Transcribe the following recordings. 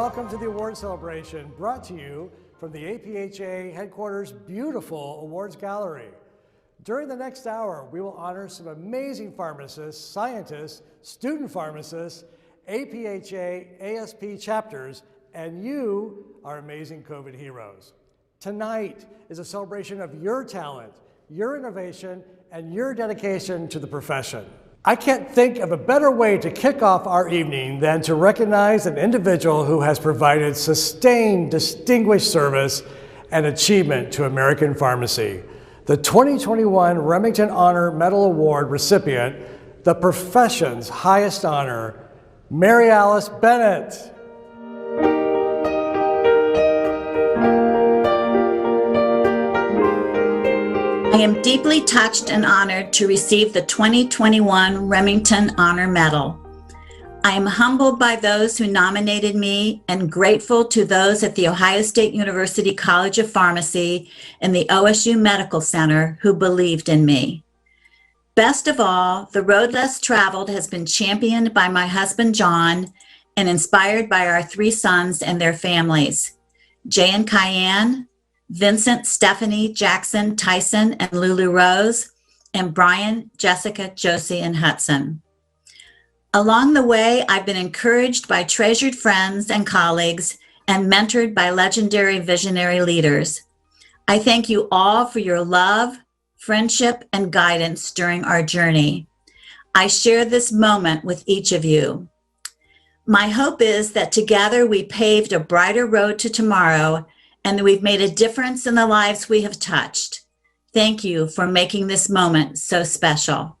welcome to the award celebration brought to you from the APHA headquarters' beautiful awards gallery. During the next hour, we will honor some amazing pharmacists, scientists, student pharmacists, APHA, ASP chapters, and you, our amazing COVID heroes. Tonight is a celebration of your talent, your innovation, and your dedication to the profession. I can't think of a better way to kick off our evening than to recognize an individual who has provided sustained, distinguished service and achievement to American pharmacy. The 2021 Remington Honor Medal Award recipient, the profession's highest honor, Mary Alice Bennett. I am deeply touched and honored to receive the 2021 Remington Honor Medal. I am humbled by those who nominated me and grateful to those at The Ohio State University College of Pharmacy and the OSU Medical Center who believed in me. Best of all, the road less traveled has been championed by my husband, John, and inspired by our 3 sons and their families, Jay and Kyan, Vincent, Stephanie, Jackson, Tyson, and Lulu Rose, and Brian, Jessica, Josie, and Hudson. Along the way, I've been encouraged by treasured friends and colleagues and mentored by legendary visionary leaders. I thank you all for your love, friendship, and guidance during our journey. I share this moment with each of you. My hope is that together we paved a brighter road to tomorrow and that we've made a difference in the lives we have touched. Thank you for making this moment so special.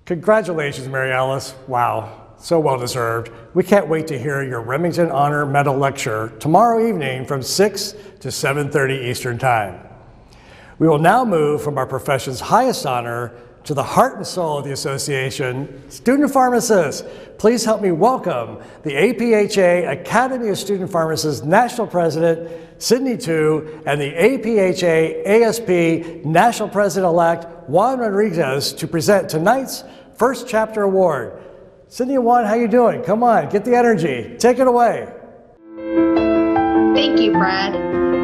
Congratulations, Mary Alice. Wow, so well deserved. We can't wait to hear your Remington Honor Medal lecture tomorrow evening from 6 to 7:30 Eastern Time. We will now move from our profession's highest honor to the heart and soul of the association, student pharmacists. Please help me welcome the APHA Academy of Student Pharmacists National President, Sydney Tu, and the APHA ASP National President-elect, Juan Rodriguez, to present tonight's first chapter award. Sydney and Juan, how you doing? Come on, get the energy. Take it away. Thank you, Brad.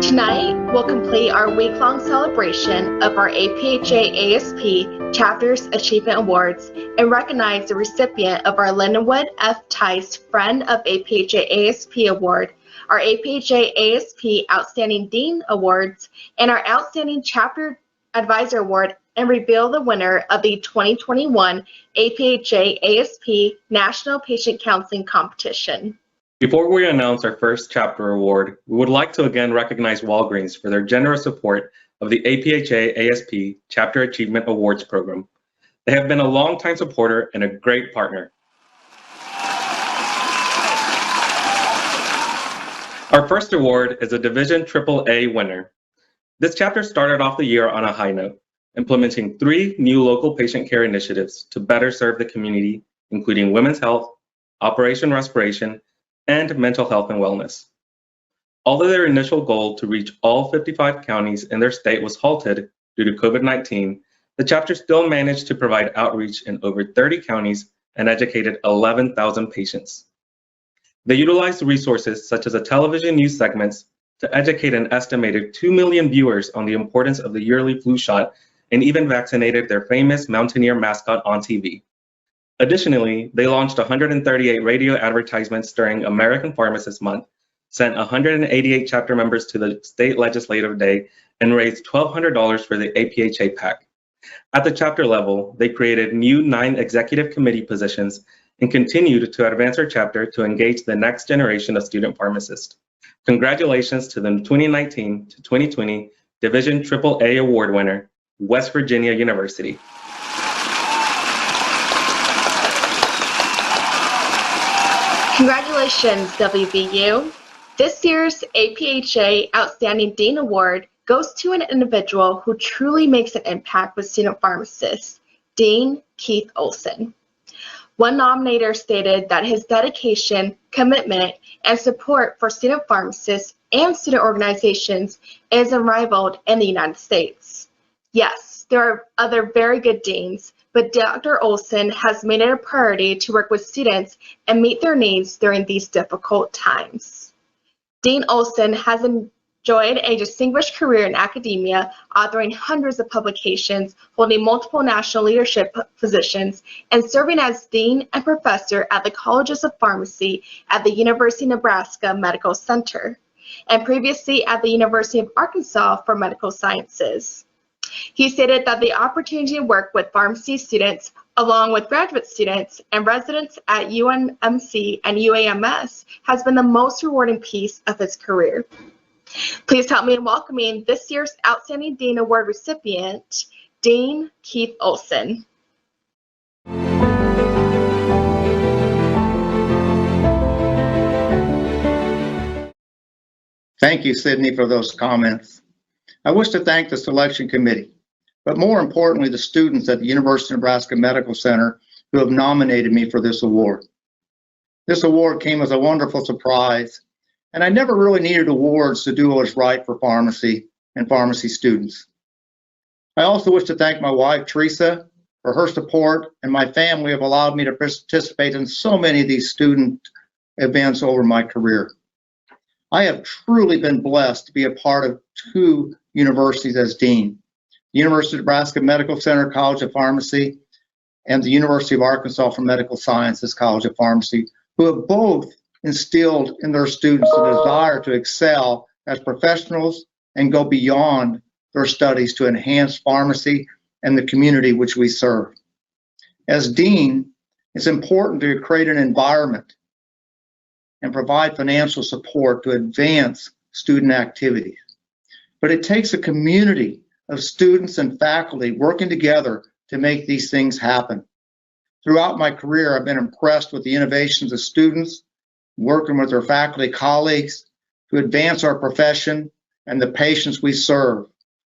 Tonight, we'll complete our week-long celebration of our APHA ASP Chapters Achievement Awards and recognize the recipient of our Lindenwood F. Tice Friend of APHA ASP Award, our APHA ASP Outstanding Dean Awards, and our Outstanding Chapter Advisor Award, and reveal the winner of the 2021 APHA ASP National Patient Counseling Competition. Before we announce our first chapter award, we would like to again recognize Walgreens for their generous support of the APHA ASP Chapter Achievement Awards program. They have been a longtime supporter and a great partner. Our first award is a Division AAA winner. This chapter started off the year on a high note, implementing 3 new local patient care initiatives to better serve the community, including women's health, Operation Respiration, and mental health and wellness. Although their initial goal to reach all 55 counties in their state was halted due to COVID-19, the chapter still managed to provide outreach in over 30 counties and educated 11,000 patients. They utilized resources such as a television news segments to educate an estimated 2 million viewers on the importance of the yearly flu shot and even vaccinated their famous Mountaineer mascot on TV. Additionally, they launched 138 radio advertisements during American Pharmacist Month, sent 188 chapter members to the state legislative day, and raised $1,200 for the APHA PAC. At the chapter level, they created new 9 executive committee positions and continued to advance our chapter to engage the next generation of student pharmacists. Congratulations to the 2019 to 2020 Division AAA Award winner, West Virginia University. Congratulations, WVU. This year's APHA Outstanding Dean Award goes to an individual who truly makes an impact with student pharmacists, Dean Keith Olson. One nominator stated that his dedication, commitment, and support for student pharmacists and student organizations is unrivaled in the United States. Yes, there are other very good deans, but Dr. Olson has made it a priority to work with students and meet their needs during these difficult times. Dean Olson has enjoyed a distinguished career in academia, authoring hundreds of publications, holding multiple national leadership positions, and serving as Dean and Professor at the Colleges of Pharmacy at the University of Nebraska Medical Center, and previously at the University of Arkansas for Medical Sciences. He stated that the opportunity to work with pharmacy students, along with graduate students and residents at UNMC and UAMS, has been the most rewarding piece of his career. Please help me in welcoming this year's Outstanding Dean Award recipient, Dean Keith Olson. Thank you, Sydney, for those comments. I wish to thank the selection committee, but more importantly, the students at the University of Nebraska Medical Center who have nominated me for this award. This award came as a wonderful surprise, and I never really needed awards to do what was right for pharmacy and pharmacy students. I also wish to thank my wife, Teresa, for her support, and my family have allowed me to participate in so many of these student events over my career. I have truly been blessed to be a part of two universities as dean, the University of Nebraska Medical Center College of Pharmacy and the University of Arkansas for Medical Sciences College of Pharmacy, who have both instilled in their students a desire to excel as professionals and go beyond their studies to enhance pharmacy and the community which we serve. As dean, it's important to create an environment and provide financial support to advance student activities. But it takes a community of students and faculty working together to make these things happen. Throughout my career, I've been impressed with the innovations of students, working with their faculty colleagues to advance our profession and the patients we serve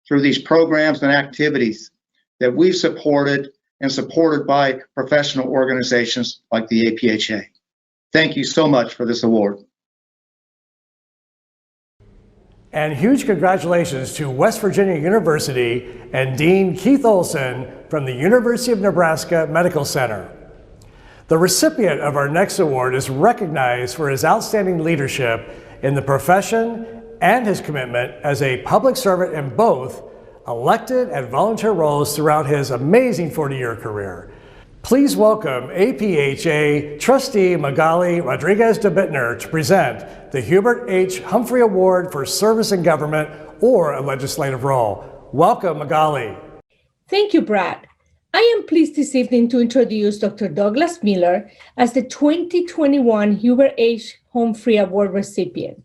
through these programs and activities that we've supported and supported by professional organizations like the APhA. Thank you so much for this award. And huge congratulations to West Virginia University and Dean Keith Olson from the University of Nebraska Medical Center. The recipient of our next award is recognized for his outstanding leadership in the profession and his commitment as a public servant in both elected and volunteer roles throughout his amazing 40-year career. Please welcome APhA Trustee Magali Rodriguez de Bittner to present the Hubert H. Humphrey Award for Service in Government or a Legislative Role. Welcome, Magali. Thank you, Brad. I am pleased this evening to introduce Dr. Douglas Miller as the 2021 Hubert H. Humphrey Award recipient.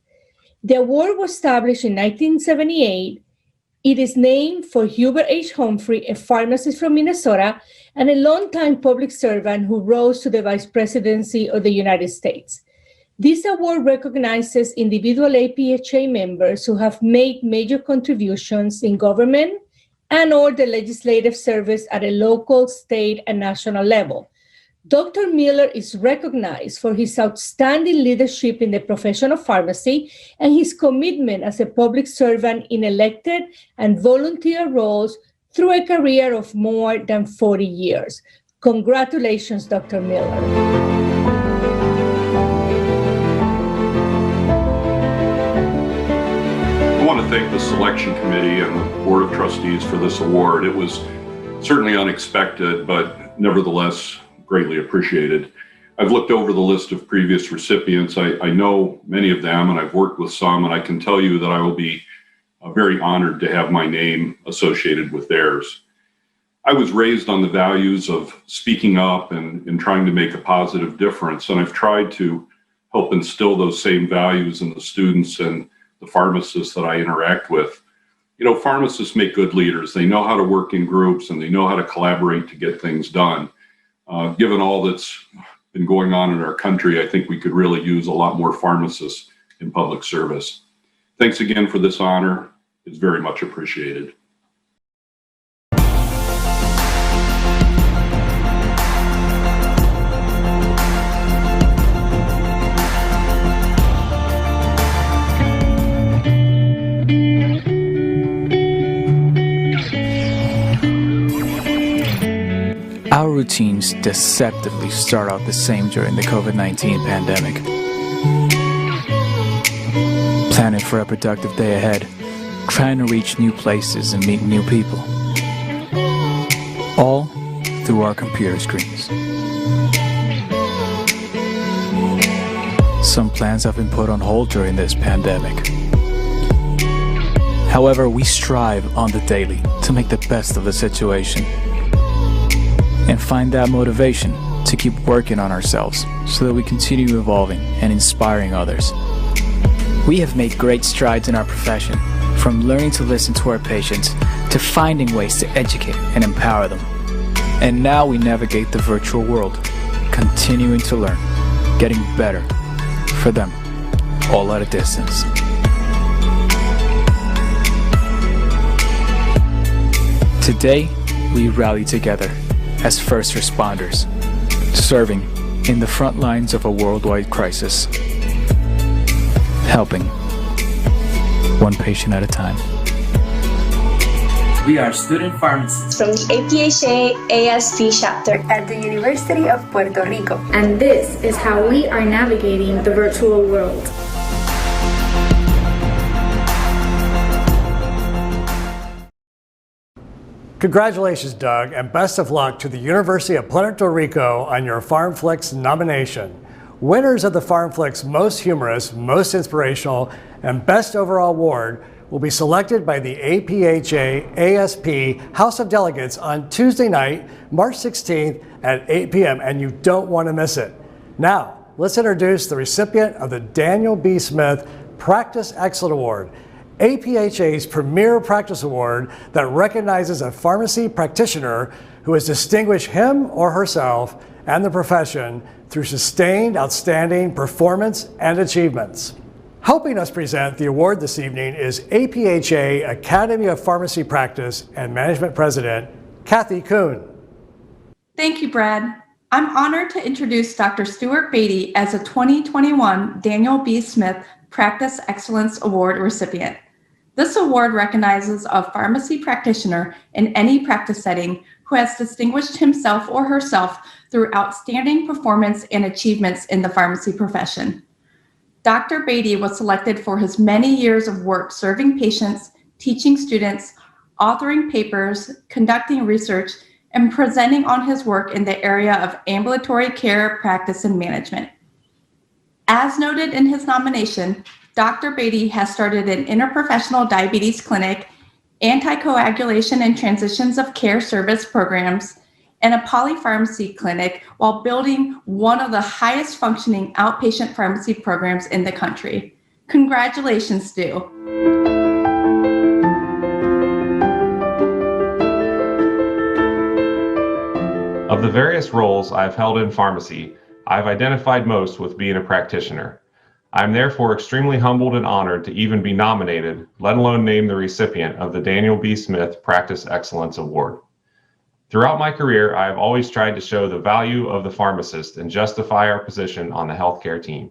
The award was established in 1978. It is named for Hubert H. Humphrey, a pharmacist from Minnesota and a longtime public servant who rose to the vice presidency of the United States. This award recognizes individual APhA members who have made major contributions in government and or the legislative service at a local, state, and national level. Dr. Miller is recognized for his outstanding leadership in the profession of pharmacy and his commitment as a public servant in elected and volunteer roles through a career of more than 40 years. Congratulations, Dr. Miller. I want to thank the selection committee and the board of trustees for this award. It was certainly unexpected, but nevertheless greatly appreciated. I've looked over the list of previous recipients. I know many of them, and I've worked with some, and I can tell you that I will be very honored to have my name associated with theirs. I was raised on the values of speaking up and trying to make a positive difference, and I've tried to help instill those same values in the students and the pharmacists that I interact with. You know, pharmacists make good leaders. They know how to work in groups and they know how to collaborate to get things done. Given all that's been going on in our country, I think we could really use a lot more pharmacists in public service. Thanks again for this honor. It's very much appreciated. Our routines deceptively start out the same during the COVID-19 pandemic. planning for a productive day ahead, trying to reach new places and meet new people. All through our computer screens. Some plans have been put on hold during this pandemic. However, we strive on the daily to make the best of the situation and find that motivation to keep working on ourselves so that we continue evolving and inspiring others. We have made great strides in our profession, from learning to listen to our patients to finding ways to educate and empower them. And now we navigate the virtual world, continuing to learn, getting better for them, all at a distance. Today, we rally together as first responders, serving in the front lines of a worldwide crisis, helping one patient at a time. We are student pharmacists from the APhA ASP chapter at the University of Puerto Rico. And this is how we are navigating the virtual world. Congratulations, Doug, and best of luck to the University of Puerto Rico on your PharmFlix nomination. Winners of the PharmFlix Most Humorous, Most Inspirational, and Best Overall Award will be selected by the APhA ASP House of Delegates on Tuesday night, March 16th at 8 p.m., and you don't want to miss it. Now, let's introduce the recipient of the Daniel B. Smith Practice Excellence Award, APHA's premier practice award that recognizes a pharmacy practitioner who has distinguished him or herself and the profession through sustained, outstanding performance and achievements. Helping us present the award this evening is APhA Academy of Pharmacy Practice and Management President, Kathy Kuhn. Thank you, Brad. I'm honored to introduce Dr. Stuart Beatty as a 2021 Daniel B. Smith Practice Excellence Award recipient. This award recognizes a pharmacy practitioner in any practice setting who has distinguished himself or herself through outstanding performance and achievements in the pharmacy profession. Dr. Beatty was selected for his many years of work serving patients, teaching students, authoring papers, conducting research, and presenting on his work in the area of ambulatory care practice and management. As noted in his nomination, Dr. Beatty has started an interprofessional diabetes clinic, anticoagulation and transitions of care service programs, and a polypharmacy clinic while building one of the highest functioning outpatient pharmacy programs in the country. Congratulations, Stu. Of the various roles I've held in pharmacy, I've identified most with being a practitioner. I'm therefore extremely humbled and honored to even be nominated, let alone named the recipient of the Daniel B. Smith Practice Excellence Award. Throughout my career, I have always tried to show the value of the pharmacist and justify our position on the healthcare team.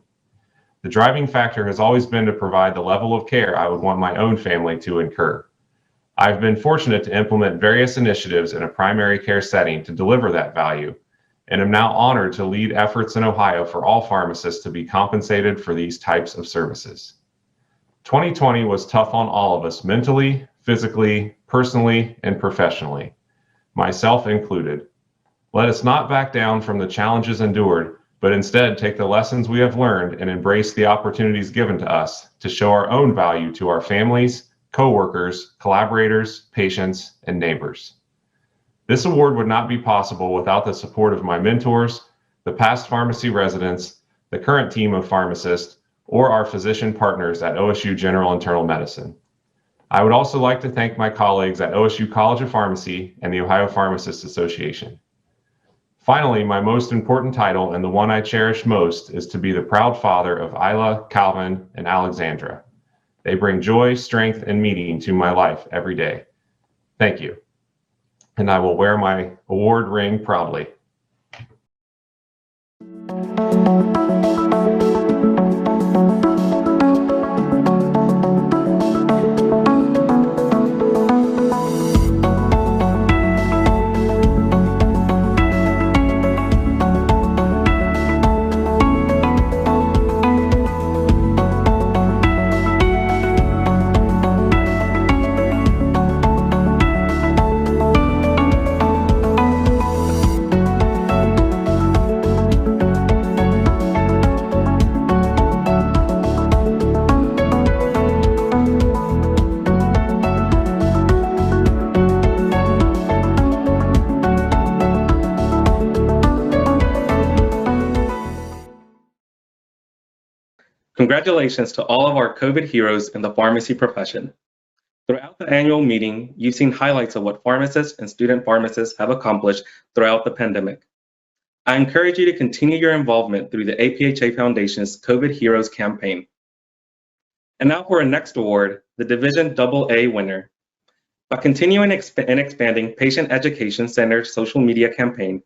The driving factor has always been to provide the level of care I would want my own family to incur. I've been fortunate to implement various initiatives in a primary care setting to deliver that value, and am now honored to lead efforts in Ohio for all pharmacists to be compensated for these types of services. 2020 was tough on all of us mentally, physically, personally, and professionally, myself included. Let us not back down from the challenges endured, but instead take the lessons we have learned and embrace the opportunities given to us to show our own value to our families, coworkers, collaborators, patients, and neighbors. This award would not be possible without the support of my mentors, the past pharmacy residents, the current team of pharmacists, or our physician partners at OSU General Internal Medicine. I would also like to thank my colleagues at OSU College of Pharmacy and the Ohio Pharmacists Association. Finally, my most important title, and the one I cherish most, is to be the proud father of Isla, Calvin, and Alexandra. They bring joy, strength, and meaning to my life every day. Thank you. And I will wear my award ring proudly. Congratulations to all of our COVID heroes in the pharmacy profession. Throughout the annual meeting, you've seen highlights of what pharmacists and student pharmacists have accomplished throughout the pandemic. I encourage you to continue your involvement through the APHA Foundation's COVID Heroes campaign. And now for our next award, the Division AA winner. By continuing and expanding Patient Education Center's social media campaign,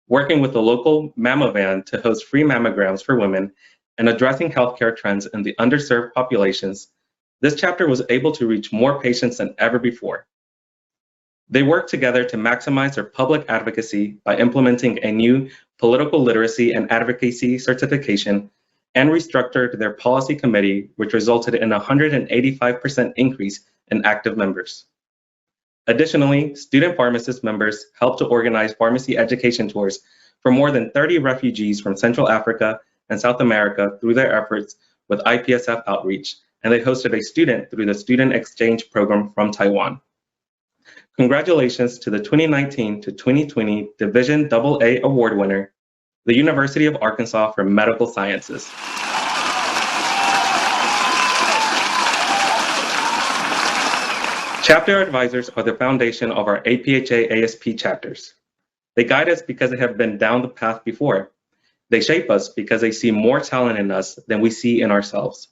working with the local Mamma Van to host free mammograms for women, and addressing healthcare trends in the underserved populations, this chapter was able to reach more patients than ever before. They worked together to maximize their public advocacy by implementing a new political literacy and advocacy certification and restructured their policy committee, which resulted in a 185% increase in active members. Additionally, student pharmacist members helped to organize pharmacy education tours for more than 30 refugees from Central Africa and South America through their efforts with IPSF outreach, and they hosted a student through the Student Exchange Program from Taiwan. Congratulations to the 2019 to 2020 Division AA Award winner, the University of Arkansas for Medical Sciences. Chapter advisors are the foundation of our APHA ASP chapters. They guide us because they have been down the path before. They shape us because they see more talent in us than we see in ourselves.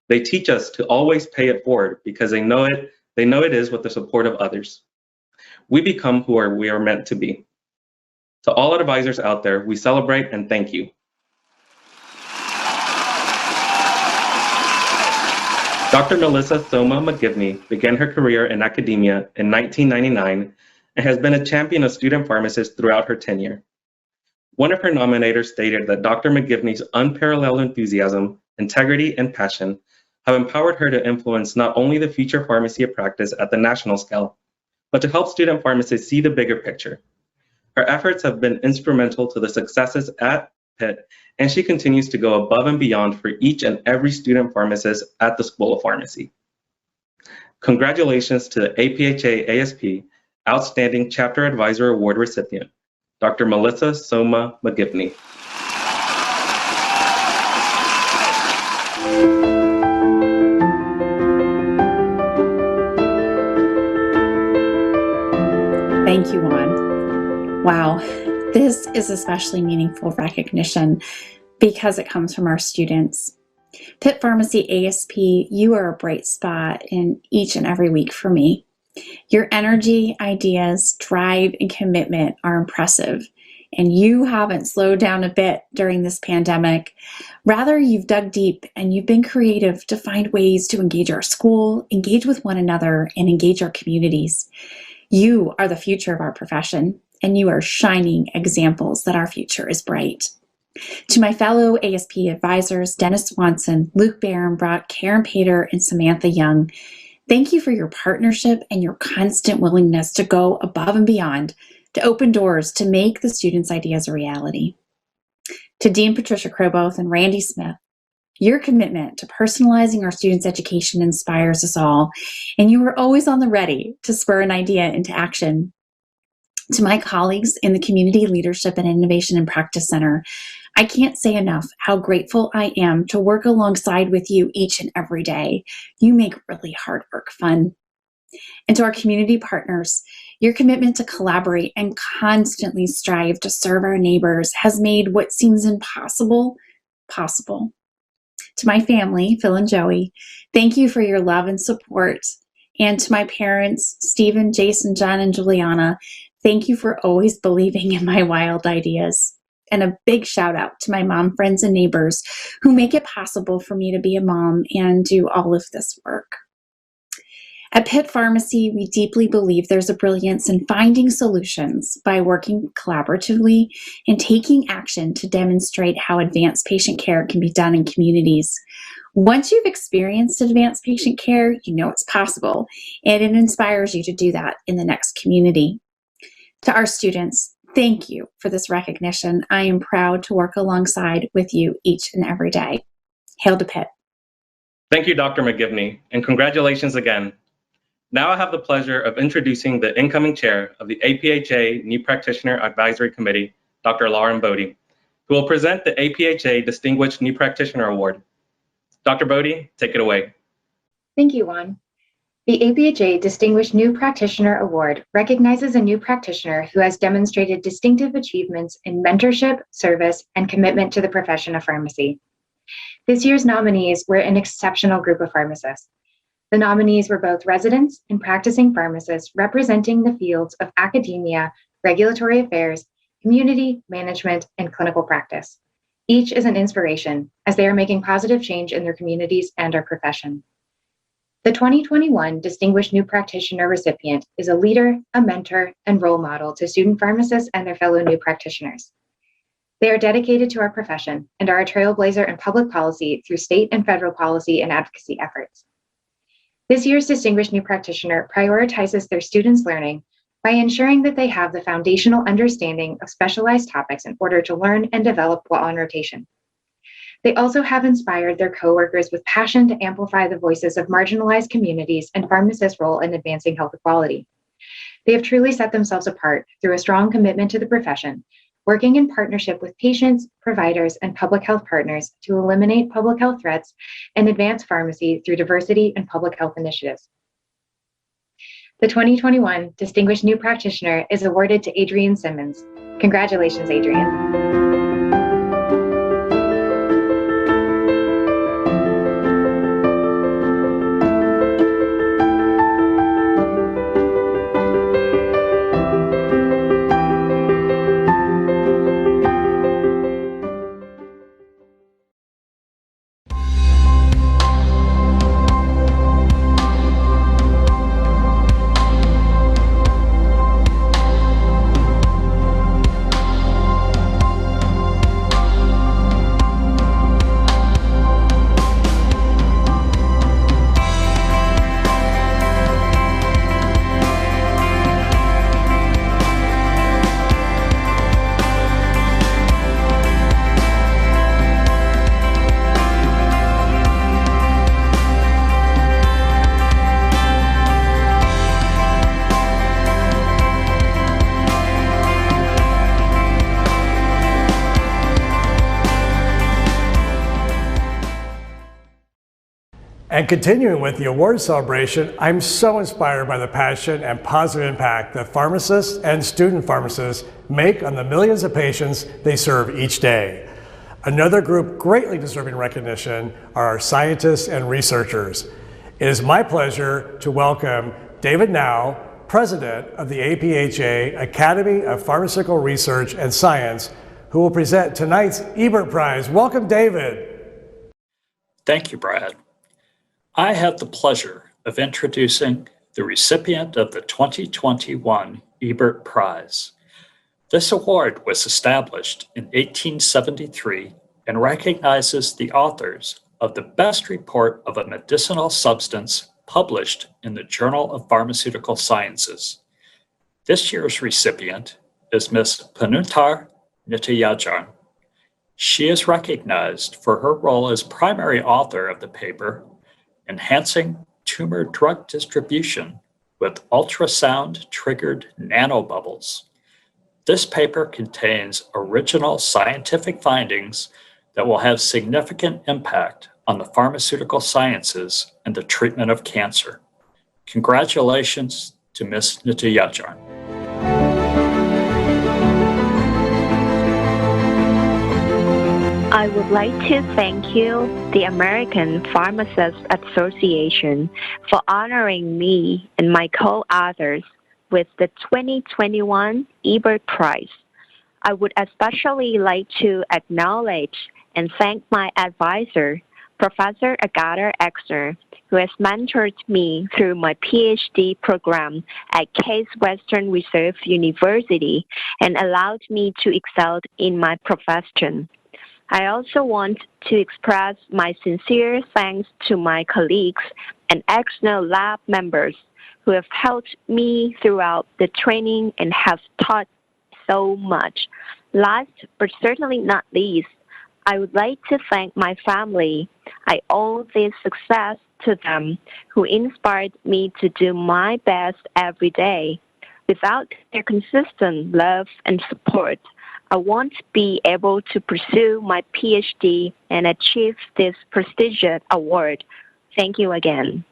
They teach us to always pay it forward because they know it is with the support of others. We become who we are meant to be. To all advisors out there, we celebrate and thank you. Dr. Melissa Soma McGivney began her career in academia in 1999 and has been a champion of student pharmacists throughout her tenure. One of her nominators stated that Dr. McGivney's unparalleled enthusiasm, integrity, and passion have empowered her to influence not only the future pharmacy practice at the national scale, but to help student pharmacists see the bigger picture. Her efforts have been instrumental to the successes at Pitt, and she continues to go above and beyond for each and every student pharmacist at the School of Pharmacy. Congratulations to the APHA ASP Outstanding Chapter Advisor Award recipient, Dr. Melissa Soma McGivney. Thank you, Juan. Wow, this is especially meaningful recognition because it comes from our students. Pitt Pharmacy ASP, you are a bright spot in each and every week for me. Your energy, ideas, drive, and commitment are impressive, and you haven't slowed down a bit during this pandemic. Rather, you've dug deep and you've been creative to find ways to engage our school, engage with one another, and engage our communities. You are the future of our profession, and you are shining examples that our future is bright. To my fellow ASP advisors, Dennis Swanson, Luke Barenbrock, Karen Pater, and Samantha Young, thank you for your partnership and your constant willingness to go above and beyond to open doors to make the students' ideas a reality. To Dean Patricia Kroboth and Randy Smith, your commitment to personalizing our students' education inspires us all, and you are always on the ready to spur an idea into action. To my colleagues in the Community Leadership and Innovation and Practice Center, I can't say enough how grateful I am to work alongside with you each and every day. You make really hard work fun. And to our community partners, your commitment to collaborate and constantly strive to serve our neighbors has made what seems impossible possible. To my family, Phil and Joey, thank you for your love and support. And to my parents, Stephen, Jason, John, and Juliana, thank you for always believing in my wild ideas. And a big shout out to my mom, friends, and neighbors who make it possible for me to be a mom and do all of this work. At Pitt Pharmacy, we deeply believe there's a brilliance in finding solutions by working collaboratively and taking action to demonstrate how advanced patient care can be done in communities. Once you've experienced advanced patient care, you know it's possible, and it inspires you to do that in the next community. To our students, thank you for this recognition. I am proud to work alongside with you each and every day. Hail to Pitt. Thank you, Dr. McGivney, and congratulations again. Now I have the pleasure of introducing the incoming chair of the APHA New Practitioner Advisory Committee, Dr. Lauren Bodie, who will present the APHA Distinguished New Practitioner Award. Dr. Bodie, take it away. Thank you, Juan. The APHA Distinguished New Practitioner Award recognizes a new practitioner who has demonstrated distinctive achievements in mentorship, service, and commitment to the profession of pharmacy. This year's nominees were an exceptional group of pharmacists. The nominees were both residents and practicing pharmacists representing the fields of academia, regulatory affairs, community, management, and clinical practice. Each is an inspiration as they are making positive change in their communities and our profession. The 2021 Distinguished New Practitioner recipient is a leader, a mentor, and role model to student pharmacists and their fellow new practitioners. They are dedicated to our profession and are a trailblazer in public policy through state and federal policy and advocacy efforts. This year's Distinguished New Practitioner prioritizes their students' learning by ensuring that they have the foundational understanding of specialized topics in order to learn and develop while on rotation. They also have inspired their coworkers with passion to amplify the voices of marginalized communities and pharmacists' role in advancing health equality. They have truly set themselves apart through a strong commitment to the profession, working in partnership with patients, providers, and public health partners to eliminate public health threats and advance pharmacy through diversity and public health initiatives. The 2021 Distinguished New Practitioner is awarded to Adrienne Simmons. Congratulations, Adrienne. And continuing with the award celebration, I'm so inspired by the passion and positive impact that pharmacists and student pharmacists make on the millions of patients they serve each day. Another group greatly deserving recognition are our scientists and researchers. It is my pleasure to welcome David Now, President of the APHA Academy of Pharmaceutical Research and Science, who will present tonight's Ebert Prize. Welcome, David. Thank you, Brad. I have the pleasure of introducing the recipient of the 2021 Ebert Prize. This award was established in 1873 and recognizes the authors of the best report of a medicinal substance published in the Journal of Pharmaceutical Sciences. This year's recipient is Ms. Panuntar Nityajan. She is recognized for her role as primary author of the paper, Enhancing Tumor Drug Distribution with Ultrasound-Triggered Nanobubbles. This paper contains original scientific findings that will have significant impact on the pharmaceutical sciences and the treatment of cancer. Congratulations to Ms. Nityajan. I would like to thank you, the American Pharmacists Association, for honoring me and my co-authors with the 2021 Ebert Prize. I would especially like to acknowledge and thank my advisor, Professor Agatha Exner, who has mentored me through my PhD program at Case Western Reserve University and allowed me to excel in my profession. I also want to express my sincere thanks to my colleagues and external lab members who have helped me throughout the training and have taught so much. Last but certainly not least, I would like to thank my family. I owe this success to them, who inspired me to do my best every day. Without their consistent love and support, I won't be able to pursue my PhD and achieve this prestigious award. Thank you again.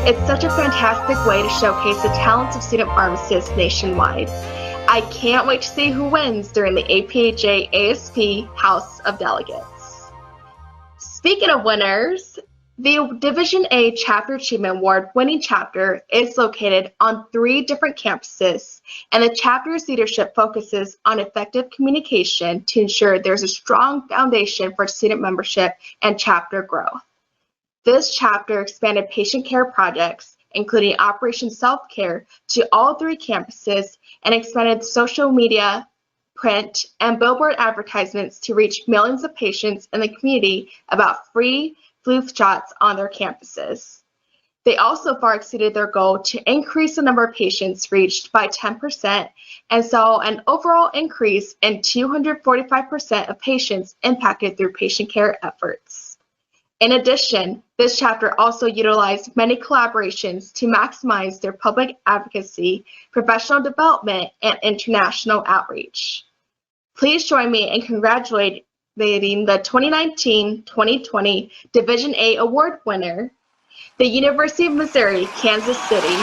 It's such a fantastic way to showcase the talents of student pharmacists nationwide. I can't wait to see who wins during the APHA ASP House of Delegates. Speaking of winners, the Division A Chapter Achievement Award winning chapter is located on 3 different campuses, and the chapter's leadership focuses on effective communication to ensure there's a strong foundation for student membership and chapter growth. This chapter expanded patient care projects, including Operation Self-Care, to all 3 campuses and expanded social media, print, and billboard advertisements to reach millions of patients in the community about free flu shots on their campuses. They also far exceeded their goal to increase the number of patients reached by 10% and saw an overall increase in 245% of patients impacted through patient care efforts. In addition, this chapter also utilized many collaborations to maximize their public advocacy, professional development, and international outreach. Please join me in congratulating the 2019-2020 Division A Award winner, the University of Missouri, Kansas City.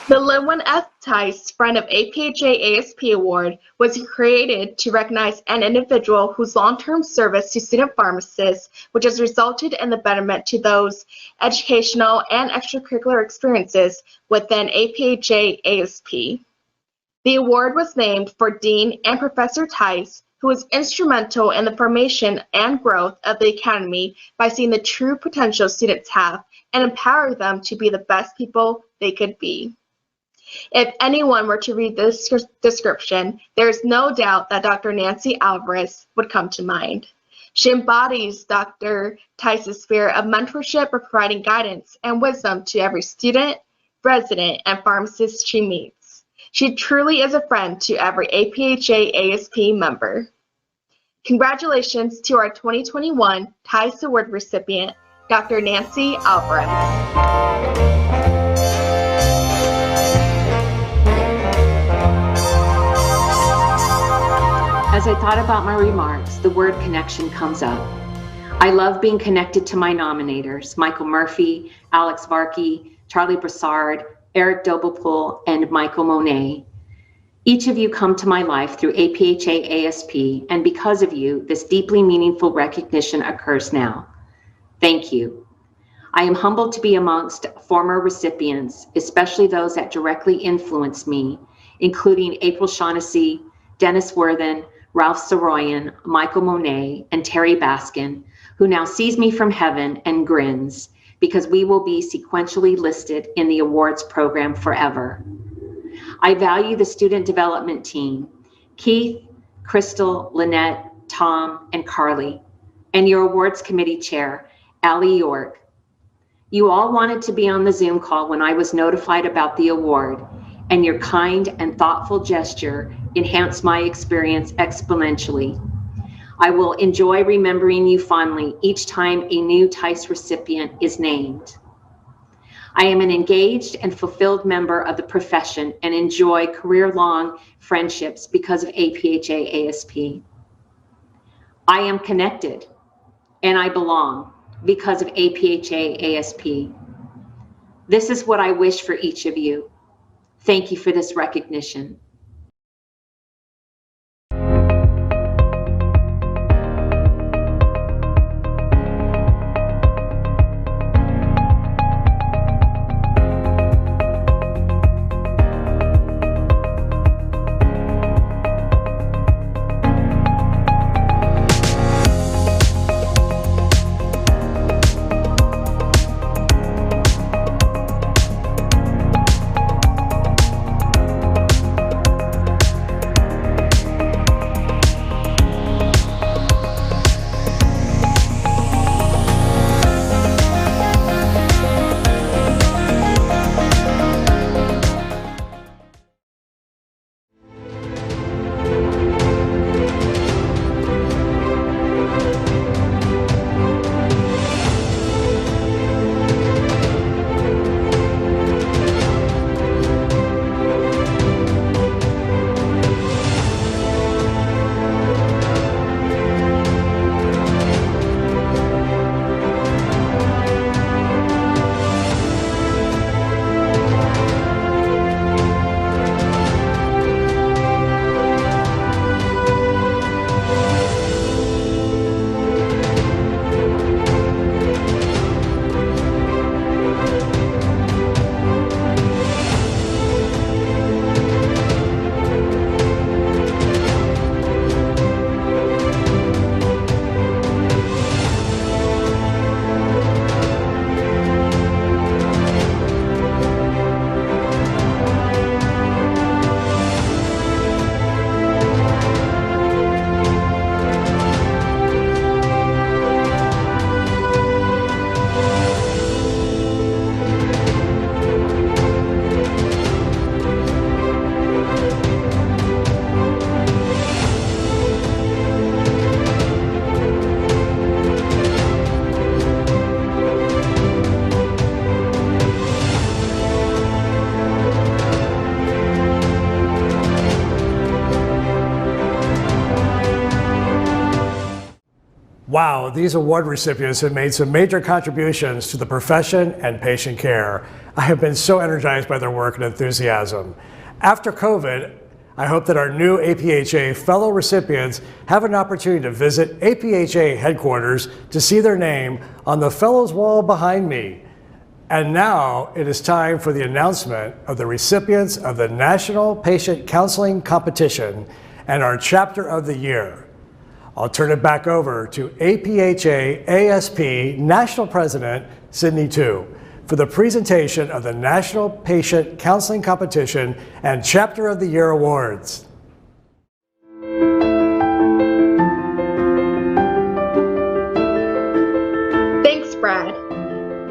The Linwood F. Tice Friend of APHA ASP Award was created to recognize an individual whose long-term service to student pharmacists, which has resulted in the betterment to those educational and extracurricular experiences within APHA ASP. The award was named for Dean and Professor Tice, who was instrumental in the formation and growth of the Academy by seeing the true potential students have and empower them to be the best people they could be. If anyone were to read this description, there is no doubt that Dr. Nancy Alvarez would come to mind. She embodies Dr. Tice's spirit of mentorship or providing guidance and wisdom to every student, resident, and pharmacist she meets. She truly is a friend to every APHA ASP member. Congratulations to our 2021 Tice Award recipient, Dr. Nancy Alvarez. As I thought about my remarks, the word connection comes up. I love being connected to my nominators, Michael Murphy, Alex Varkey, Charlie Brassard, Eric Dobelpool, and Michael Monet. Each of you come to my life through APHA ASP, and because of you, this deeply meaningful recognition occurs now. Thank you. I am humbled to be amongst former recipients, especially those that directly influenced me, including April Shaughnessy, Dennis Worthen, Ralph Saroyan, Michael Monet, and Terry Baskin, who now sees me from heaven and grins because we will be sequentially listed in the awards program forever. I value the student development team, Keith, Crystal, Lynette, Tom, and Carly, and your awards committee chair, Allie York. You all wanted to be on the Zoom call when I was notified about the award, and your kind and thoughtful gesture enhanced my experience exponentially. I will enjoy remembering you fondly each time a new Tice recipient is named. I am an engaged and fulfilled member of the profession and enjoy career-long friendships because of APHA ASP. I am connected and I belong because of APHA ASP. This is what I wish for each of you. Thank you for this recognition. Wow, these award recipients have made some major contributions to the profession and patient care. I have been so energized by their work and enthusiasm. After COVID, I hope that our new APHA fellow recipients have an opportunity to visit APHA headquarters to see their name on the fellows wall behind me. And now it is time for the announcement of the recipients of the National Patient Counseling Competition and our Chapter of the Year. I'll turn it back over to APHA ASP National President Sydney Tu for the presentation of the National Patient Counseling Competition and Chapter of the Year awards. Thanks, Brad.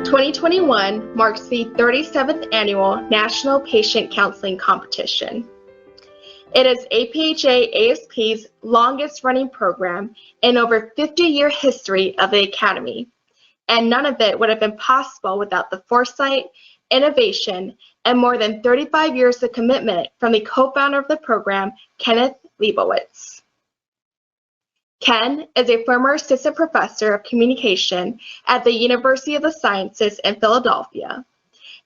2021 marks the 37th annual National Patient Counseling Competition. It is APHA ASP's longest running program in over 50-year history of the Academy, and none of it would have been possible without the foresight, innovation, and more than 35 years of commitment from the co-founder of the program, Kenneth Leibowitz. Ken is a former assistant professor of communication at the University of the Sciences in Philadelphia,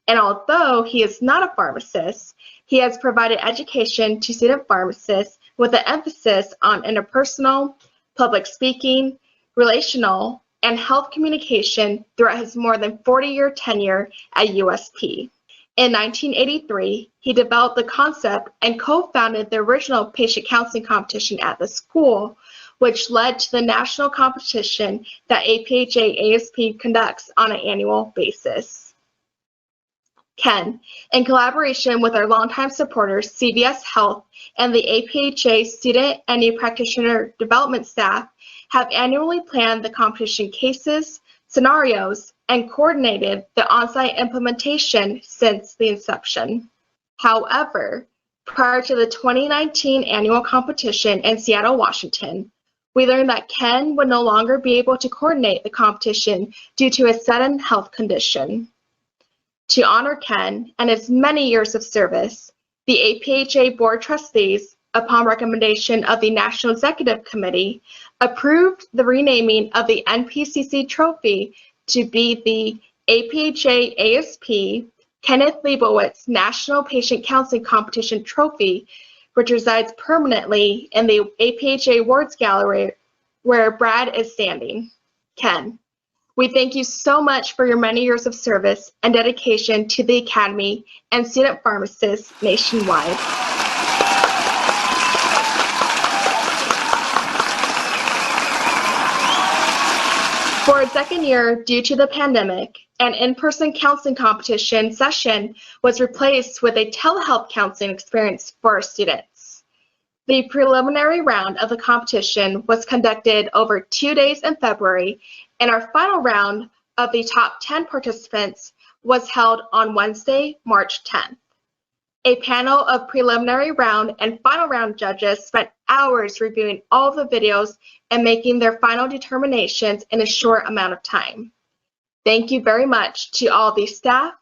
and although he is not a pharmacist, he has provided education to student pharmacists with an emphasis on interpersonal, public speaking, relational, and health communication throughout his more than 40-year tenure at USP. In 1983, he developed the concept and co-founded the original patient counseling competition at the school, which led to the national competition that APHA ASP conducts on an annual basis. Ken, in collaboration with our longtime supporters, CVS Health, and the APHA student and new practitioner development staff, have annually planned the competition cases, scenarios, and coordinated the on-site implementation since the inception. However, prior to the 2019 annual competition in Seattle, Washington, we learned that Ken would no longer be able to coordinate the competition due to a sudden health condition. To honor Ken and his many years of service, the APHA Board of Trustees, upon recommendation of the National Executive Committee, approved the renaming of the NPCC trophy to be the APHA ASP Kenneth Leibowitz National Patient Counseling Competition Trophy, which resides permanently in the APHA Awards Gallery where Brad is standing. Ken, we thank you so much for your many years of service and dedication to the Academy and student pharmacists nationwide. For a second year, due to the pandemic, an in-person counseling competition session was replaced with a telehealth counseling experience for our students. The preliminary round of the competition was conducted over 2 days in February, and our final round of the top 10 participants was held on Wednesday, March 10th. A panel of preliminary round and final round judges spent hours reviewing all the videos and making their final determinations in a short amount of time. Thank you very much to all the staff,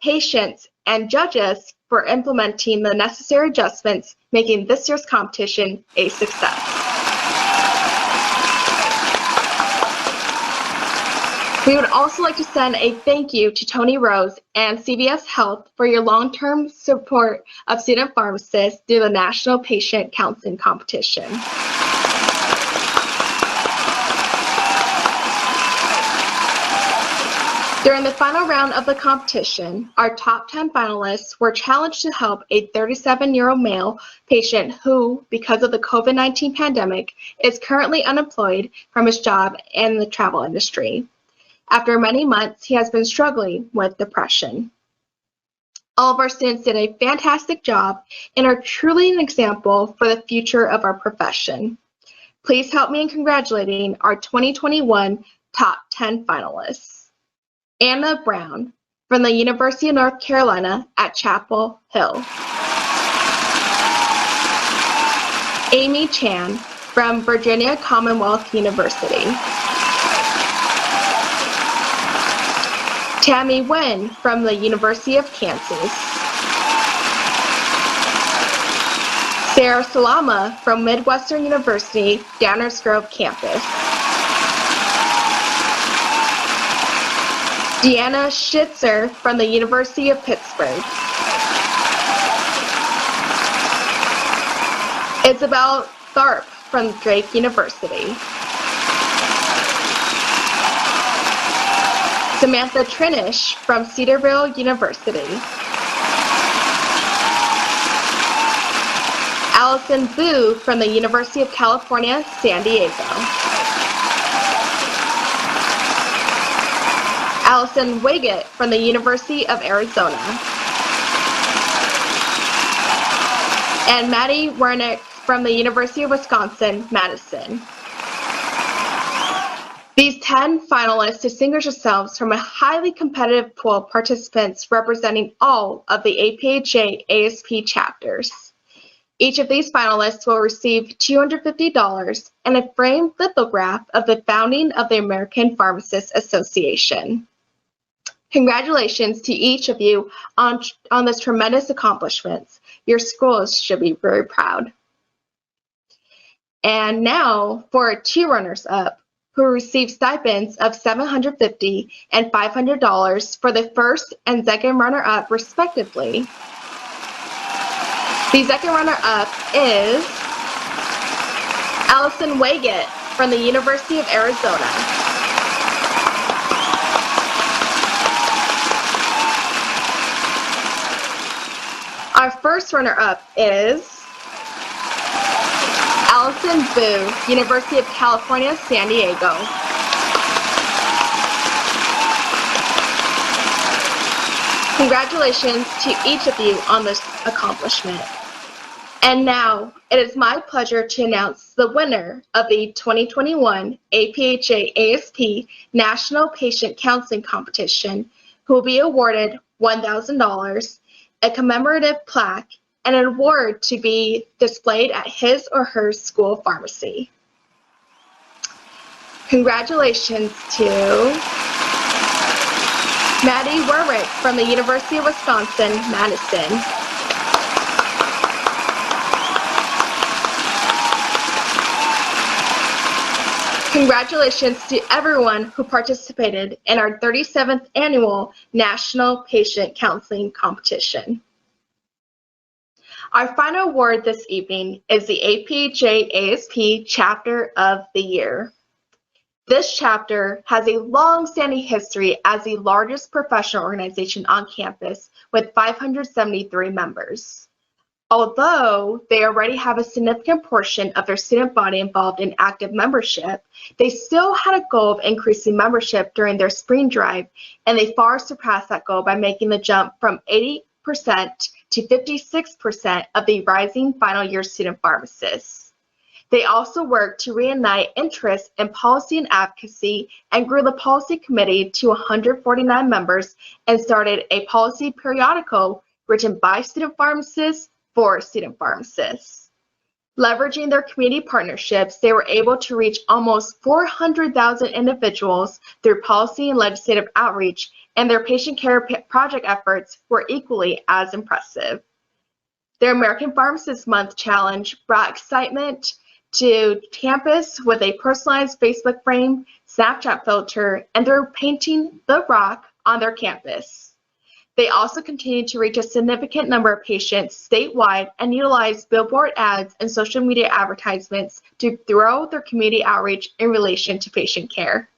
patients, and judges for implementing the necessary adjustments, making this year's competition a success. We would also like to send a thank you to Tony Rose and CVS Health for your long-term support of student pharmacists through the National Patient Counseling Competition. During the final round of the competition, our top 10 finalists were challenged to help a 37-year-old male patient who, because of the COVID-19 pandemic, is currently unemployed from his job in the travel industry. After many months, he has been struggling with depression. All of our students did a fantastic job and are truly an example for the future of our profession. Please help me in congratulating our 2021 top 10 finalists. Anna Brown from the University of North Carolina at Chapel Hill. Amy Chan from Virginia Commonwealth University. Tammy Nguyen from the University of Kansas. Sarah Salama from Midwestern University, Downers Grove campus. Deanna Schitzer from the University of Pittsburgh. Isabel Tharp from Drake University. Samantha Trinish from Cedarville University. Allison Boo from the University of California, San Diego. Allison Wiggett from the University of Arizona. And Maddie Wernick from the University of Wisconsin-Madison. These 10 finalists distinguish themselves from a highly competitive pool of participants representing all of the APHA ASP chapters. Each of these finalists will receive $250 and a framed lithograph of the founding of the American Pharmacists Association. Congratulations to each of you on this tremendous accomplishments. Your schools should be very proud. And now for our 2 runners-up, who received stipends of $750 and $500 for the first and second runner-up, respectively. The second runner-up is Allison Wiggett from the University of Arizona. Our first runner-up is Allison Boo, University of California, San Diego. Congratulations to each of you on this accomplishment. And now, it is my pleasure to announce the winner of the 2021 APHA ASP National Patient Counseling Competition, who will be awarded $1,000, a commemorative plaque, and an award to be displayed at his or her school pharmacy. Congratulations to Maddie Werwick from the University of Wisconsin-Madison. Congratulations to everyone who participated in our 37th annual National Patient Counseling Competition. Our final award this evening is the APhA ASP Chapter of the Year. This chapter has a long-standing history as the largest professional organization on campus with 573 members. Although they already have a significant portion of their student body involved in active membership, they still had a goal of increasing membership during their spring drive, and they far surpassed that goal by making the jump from 80% to 56% of the rising final year student pharmacists. They also worked to reunite interest in policy and advocacy and grew the policy committee to 149 members and started a policy periodical written by student pharmacists for student pharmacists. Leveraging their community partnerships, they were able to reach almost 400,000 individuals through policy and legislative outreach, and their patient care project efforts were equally as impressive. Their American Pharmacist Month Challenge brought excitement to campus with a personalized Facebook frame, Snapchat filter, and they're painting the rock on their campus. They also continue to reach a significant number of patients statewide and utilize billboard ads and social media advertisements to grow their community outreach in relation to patient care.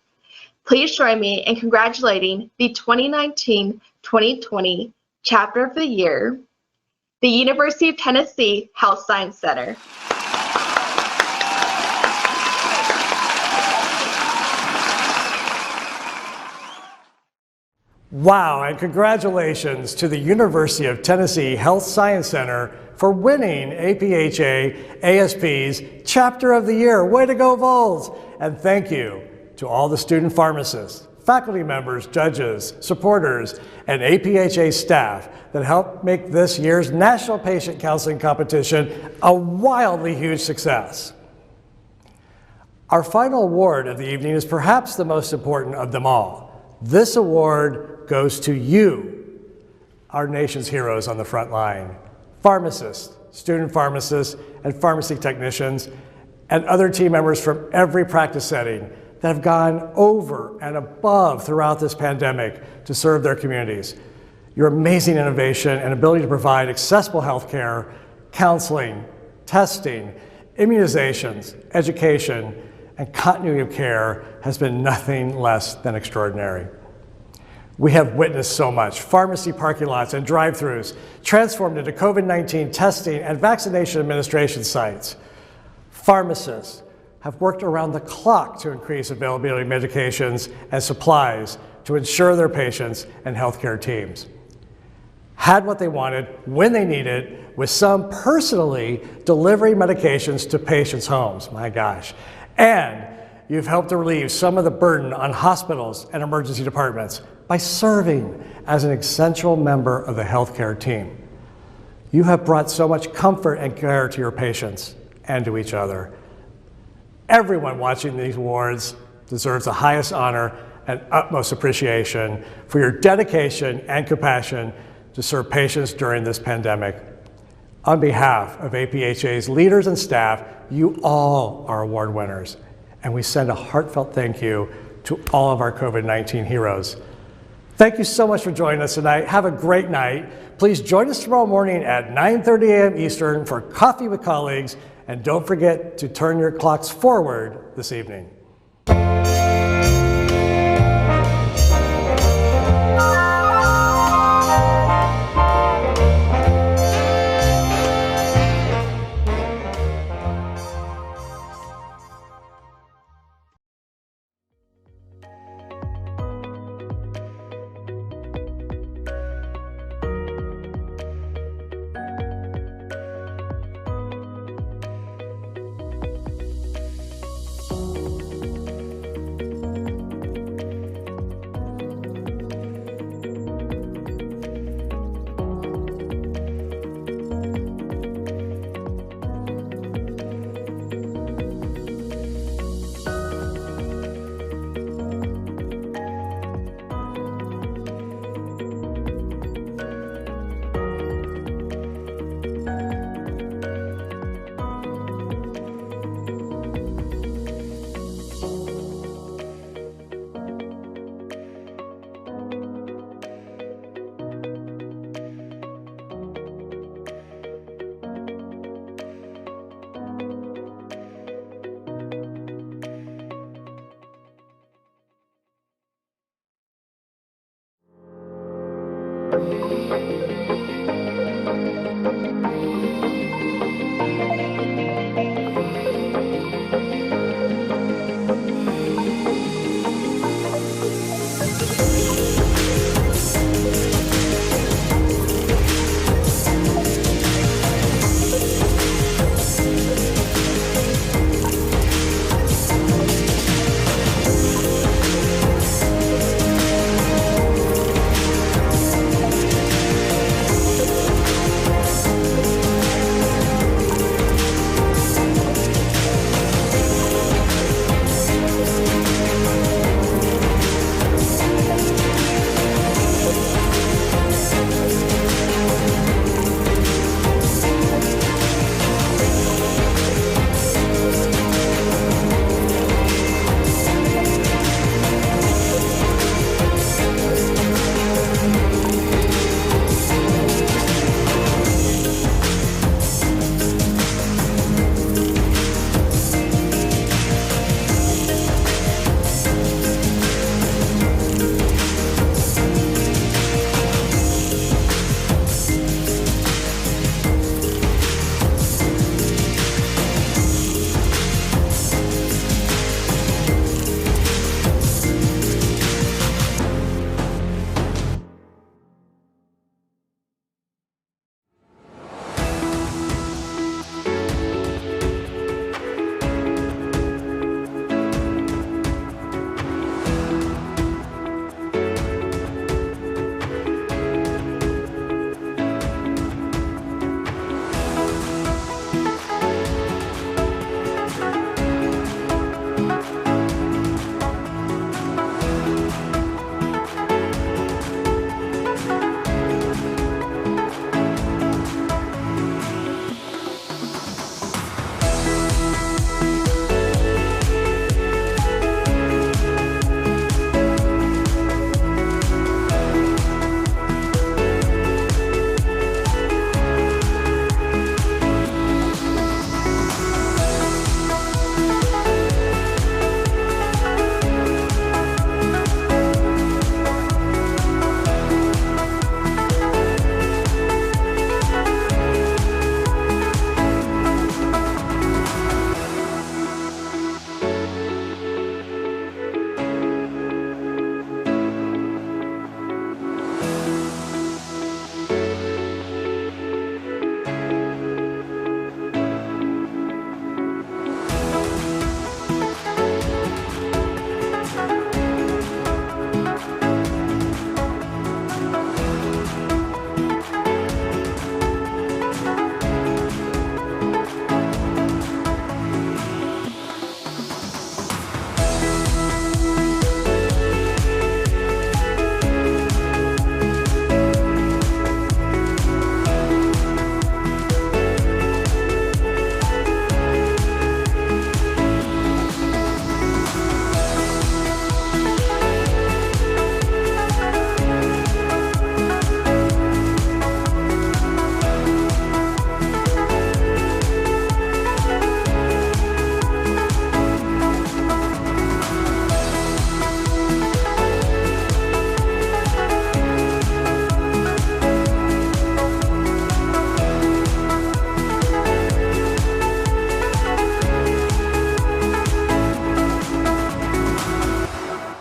Please join me in congratulating the 2019-2020 Chapter of the Year, the University of Tennessee Health Science Center. Wow, and congratulations to the University of Tennessee Health Science Center for winning APhA ASP's Chapter of the Year. Way to go, Vols! And thank you to all the student pharmacists, faculty members, judges, supporters, and APhA staff that helped make this year's National Patient Counseling Competition a wildly huge success. Our final award of the evening is perhaps the most important of them all. This award goes to you, our nation's heroes on the front line, pharmacists, student pharmacists, and pharmacy technicians, and other team members from every practice setting that have gone over and above throughout this pandemic to serve their communities. Your amazing innovation and ability to provide accessible health care, counseling, testing, immunizations, education, and continuity of care has been nothing less than extraordinary. We have witnessed so much. Pharmacy parking lots and drive-thrus transformed into COVID-19 testing and vaccination administration sites. Pharmacists have worked around the clock to increase availability of medications and supplies to ensure their patients and healthcare teams had what they wanted when they needed, with some personally delivering medications to patients' homes. My gosh. And you've helped to relieve some of the burden on hospitals and emergency departments by serving as an essential member of the healthcare team. You have brought so much comfort and care to your patients and to each other. Everyone watching these awards deserves the highest honor and utmost appreciation for your dedication and compassion to serve patients during this pandemic. On behalf of APHA's leaders and staff, you all are award winners, and we send a heartfelt thank you to all of our COVID-19 heroes. Thank you so much for joining us tonight. Have a great night. Please join us tomorrow morning at 9:30 a.m. Eastern for Coffee with Colleagues, and don't forget to turn your clocks forward this evening.